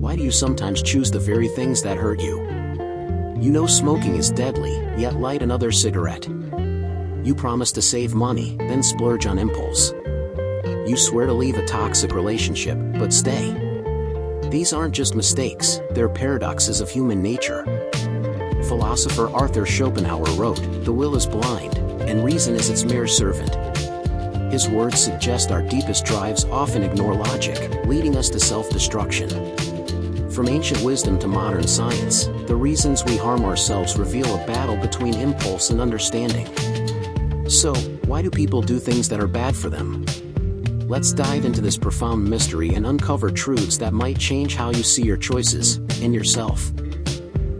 Why do you sometimes choose the very things that hurt you? You know smoking is deadly, yet light another cigarette. You promise to save money, then splurge on impulse. You swear to leave a toxic relationship, but stay. These aren't just mistakes, they're paradoxes of human nature. Philosopher Arthur Schopenhauer wrote, "The will is blind, and reason is its mere servant." His words suggest our deepest drives often ignore logic, leading us to self-destruction. From ancient wisdom to modern science, the reasons we harm ourselves reveal a battle between impulse and understanding. So, why do people do things that are bad for them? Let's dive into this profound mystery and uncover truths that might change how you see your choices and yourself.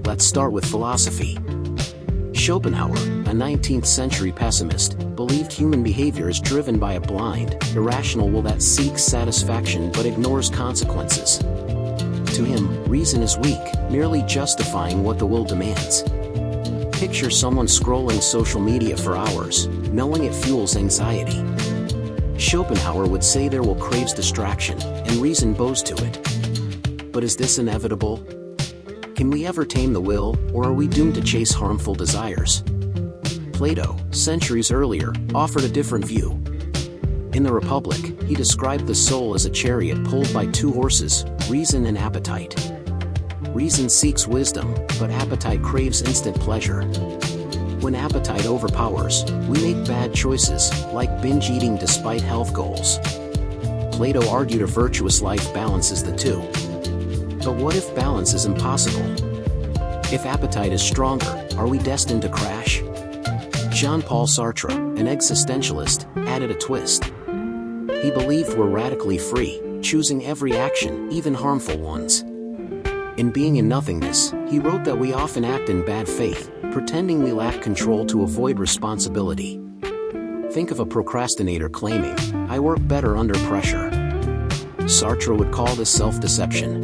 Let's start with philosophy. Schopenhauer, a 19th century pessimist, believed human behavior is driven by a blind, irrational will that seeks satisfaction but ignores consequences. To him, reason is weak, merely justifying what the will demands. Picture someone scrolling social media for hours, knowing it fuels anxiety. Schopenhauer would say their will craves distraction, and reason bows to it. But is this inevitable? Can we ever tame the will, or are we doomed to chase harmful desires? Plato, centuries earlier, offered a different view. In the Republic, he described the soul as a chariot pulled by two horses, reason and appetite. Reason seeks wisdom, but appetite craves instant pleasure. When appetite overpowers, we make bad choices, like binge eating despite health goals. Plato argued a virtuous life balances the two. But what if balance is impossible? If appetite is stronger, are we destined to crash? Jean-Paul Sartre, an existentialist, added a twist. He believed we're radically free, choosing every action, even harmful ones. In Being in Nothingness, he wrote that we often act in bad faith, pretending we lack control to avoid responsibility. Think of a procrastinator claiming, "I work better under pressure." Sartre would call this self-deception.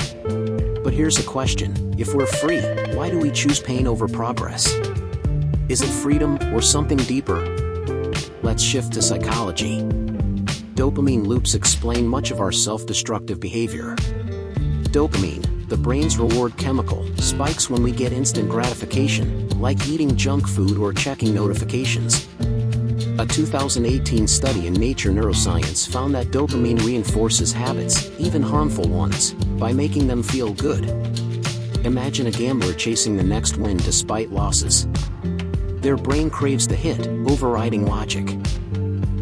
But here's a question, if we're free, why do we choose pain over progress? Is it freedom, or something deeper? Let's shift to psychology. Dopamine loops explain much of our self-destructive behavior. Dopamine, the brain's reward chemical, spikes when we get instant gratification, like eating junk food or checking notifications. A 2018 study in Nature Neuroscience found that dopamine reinforces habits, even harmful ones, by making them feel good. Imagine a gambler chasing the next win despite losses. Their brain craves the hit, overriding logic.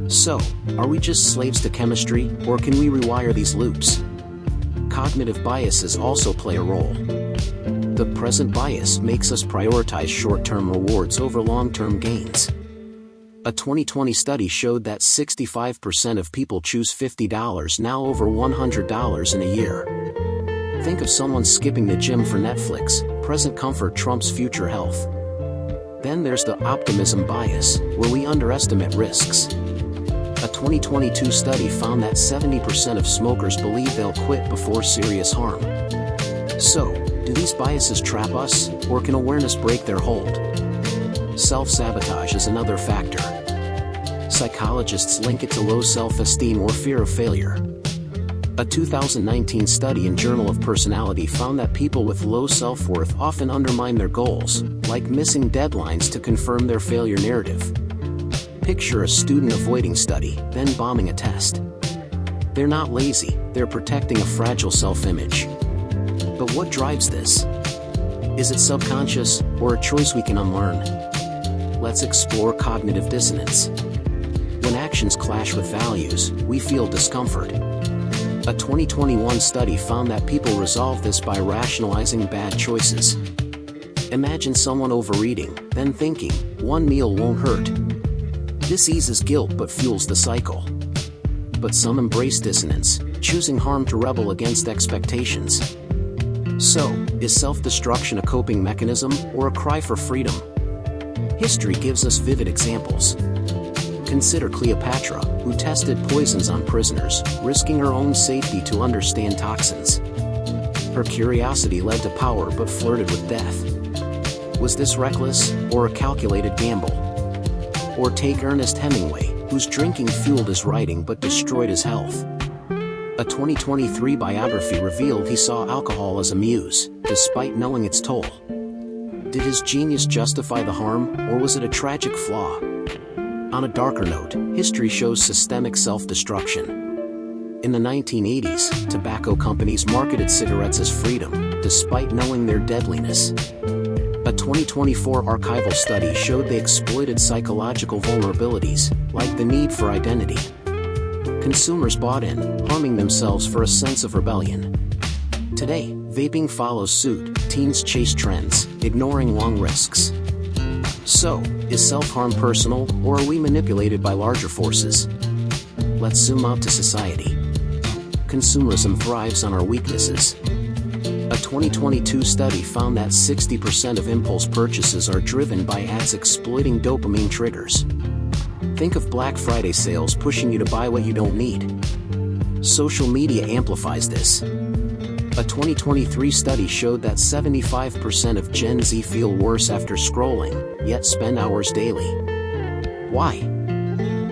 So, are we just slaves to chemistry, or can we rewire these loops? Cognitive biases also play a role. The present bias makes us prioritize short-term rewards over long-term gains. A 2020 study showed that 65% of people choose $50 now over $100 in a year. Think of someone skipping the gym for Netflix, present comfort trumps future health. Then there's the optimism bias, where we underestimate risks. A 2022 study found that 70% of smokers believe they'll quit before serious harm. So, do these biases trap us, or can awareness break their hold? Self-sabotage is another factor. Psychologists link it to low self-esteem or fear of failure. A 2019 study in Journal of Personality found that people with low self-worth often undermine their goals, like missing deadlines to confirm their failure narrative. Picture a student avoiding study, then bombing a test. They're not lazy, they're protecting a fragile self-image. But what drives this? Is it subconscious, or a choice we can unlearn? Let's explore cognitive dissonance. When actions clash with values, we feel discomfort. A 2021 study found that people resolve this by rationalizing bad choices. Imagine someone overeating, then thinking, "One meal won't hurt." This eases guilt but fuels the cycle. But some embrace dissonance, choosing harm to rebel against expectations. So, is self-destruction a coping mechanism, or a cry for freedom? History gives us vivid examples. Consider Cleopatra, who tested poisons on prisoners, risking her own safety to understand toxins. Her curiosity led to power but flirted with death. Was this reckless, or a calculated gamble? Or take Ernest Hemingway, whose drinking fueled his writing but destroyed his health. A 2023 biography revealed he saw alcohol as a muse, despite knowing its toll. Did his genius justify the harm, or was it a tragic flaw? On a darker note, history shows systemic self-destruction. In the 1980s, tobacco companies marketed cigarettes as freedom, despite knowing their deadliness. A 2024 archival study showed they exploited psychological vulnerabilities, like the need for identity. Consumers bought in, harming themselves for a sense of rebellion. Today, vaping follows suit, teens chase trends, ignoring long risks. So, is self-harm personal, or are we manipulated by larger forces? Let's zoom out to society. Consumerism thrives on our weaknesses. A 2022 study found that 60% of impulse purchases are driven by ads exploiting dopamine triggers. Think of Black Friday sales pushing you to buy what you don't need. Social media amplifies this. A 2023 study showed that 75% of Gen Z feel worse after scrolling, yet spend hours daily. Why?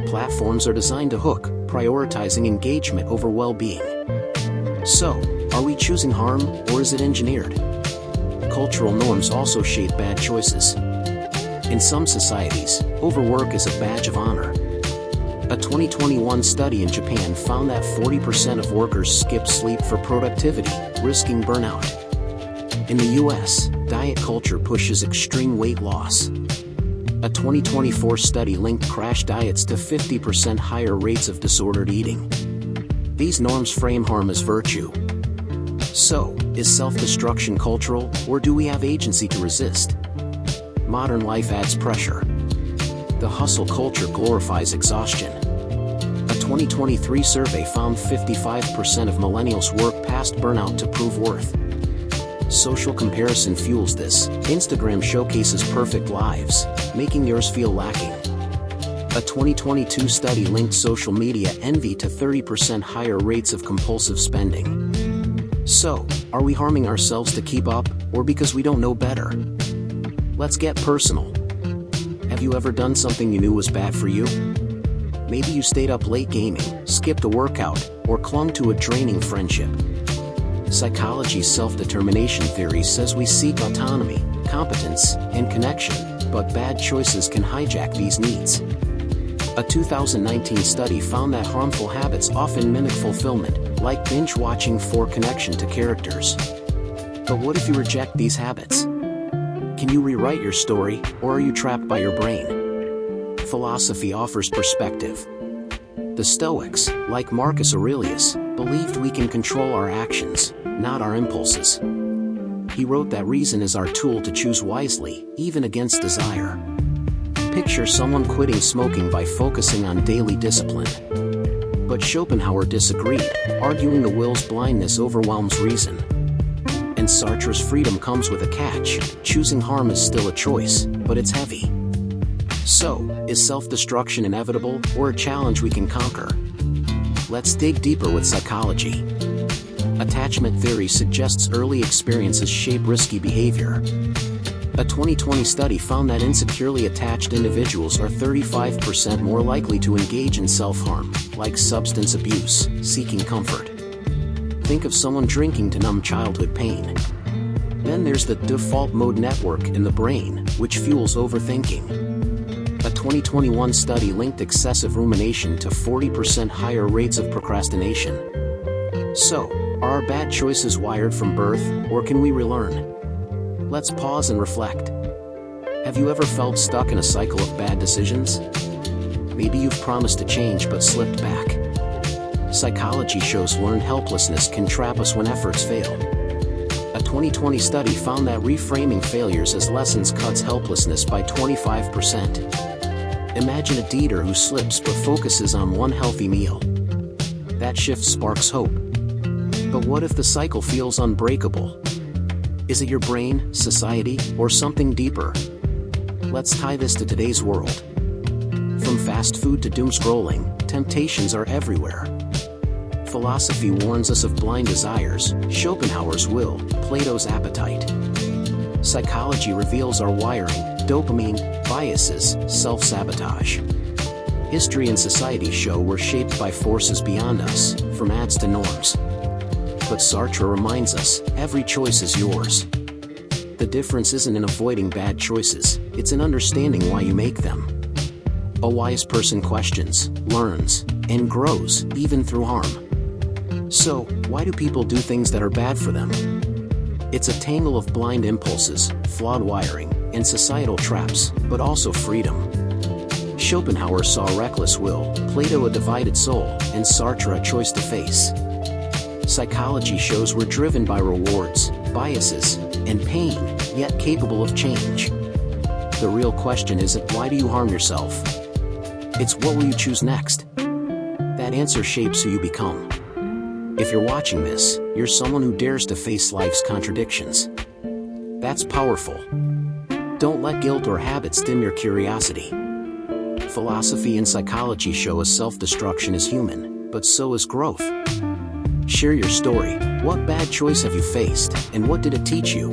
Platforms are designed to hook, prioritizing engagement over well-being. So, are we choosing harm, or is it engineered? Cultural norms also shape bad choices. In some societies, overwork is a badge of honor. A 2021 study in Japan found that 40% of workers skip sleep for productivity, risking burnout. In the US, diet culture pushes extreme weight loss. A 2024 study linked crash diets to 50% higher rates of disordered eating. These norms frame harm as virtue. So, is self-destruction cultural, or do we have agency to resist? Modern life adds pressure. The hustle culture glorifies exhaustion. A 2023 survey found 55% of millennials work past burnout to prove worth. Social comparison fuels this. Instagram showcases perfect lives, making yours feel lacking. A 2022 study linked social media envy to 30% higher rates of compulsive spending. So, are we harming ourselves to keep up, or because we don't know better? Let's get personal. Have you ever done something you knew was bad for you? Maybe you stayed up late gaming, skipped a workout, or clung to a draining friendship. Psychology's self-determination theory says we seek autonomy, competence, and connection, but bad choices can hijack these needs. A 2019 study found that harmful habits often mimic fulfillment, like binge-watching for connection to characters. But what if you reject these habits? Can you rewrite your story, or are you trapped by your brain? Philosophy offers perspective. The Stoics, like Marcus Aurelius, believed we can control our actions, not our impulses. He wrote that reason is our tool to choose wisely, even against desire. Picture someone quitting smoking by focusing on daily discipline. But Schopenhauer disagreed, arguing the will's blindness overwhelms reason. And Sartre's freedom comes with a catch. Choosing harm is still a choice, but it's heavy. So, is self-destruction inevitable, or a challenge we can conquer? Let's dig deeper with psychology. Attachment theory suggests early experiences shape risky behavior. A 2020 study found that insecurely attached individuals are 35% more likely to engage in self-harm, like substance abuse, seeking comfort. Think of someone drinking to numb childhood pain. Then there's the default mode network in the brain, which fuels overthinking. A 2021 study linked excessive rumination to 40% higher rates of procrastination. So, are our bad choices wired from birth, or can we relearn? Let's pause and reflect. Have you ever felt stuck in a cycle of bad decisions? Maybe you've promised to change but slipped back. Psychology shows learned helplessness can trap us when efforts fail. A 2020 study found that reframing failures as lessons cuts helplessness by 25%. Imagine a eater who slips but focuses on one healthy meal. That shift sparks hope. But what if the cycle feels unbreakable? Is it your brain, society, or something deeper? Let's tie this to today's world. From fast food to doom scrolling, temptations are everywhere. Philosophy warns us of blind desires, Schopenhauer's will, Plato's appetite. Psychology reveals our wiring, dopamine, biases, self-sabotage. History and society show we're shaped by forces beyond us, from ads to norms. But Sartre reminds us, every choice is yours. The difference isn't in avoiding bad choices, it's in understanding why you make them. A wise person questions, learns, and grows, even through harm. So, why do people do things that are bad for them? It's a tangle of blind impulses, flawed wiring, and societal traps, but also freedom. Schopenhauer saw reckless will, Plato a divided soul, and Sartre a choice to face. Psychology shows we're driven by rewards, biases, and pain, yet capable of change. The real question isn't why do you harm yourself? It's what will you choose next? That answer shapes who you become. If you're watching this, you're someone who dares to face life's contradictions. That's powerful. Don't let guilt or habit dim your curiosity. Philosophy and psychology show us self-destruction is human, but so is growth. Share your story. What bad choice have you faced, and what did it teach you?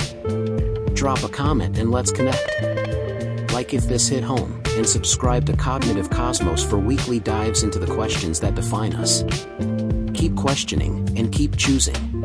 Drop a comment and let's connect. Like if this hit home, and subscribe to Cognitive Cosmos for weekly dives into the questions that define us. Keep questioning, and keep choosing.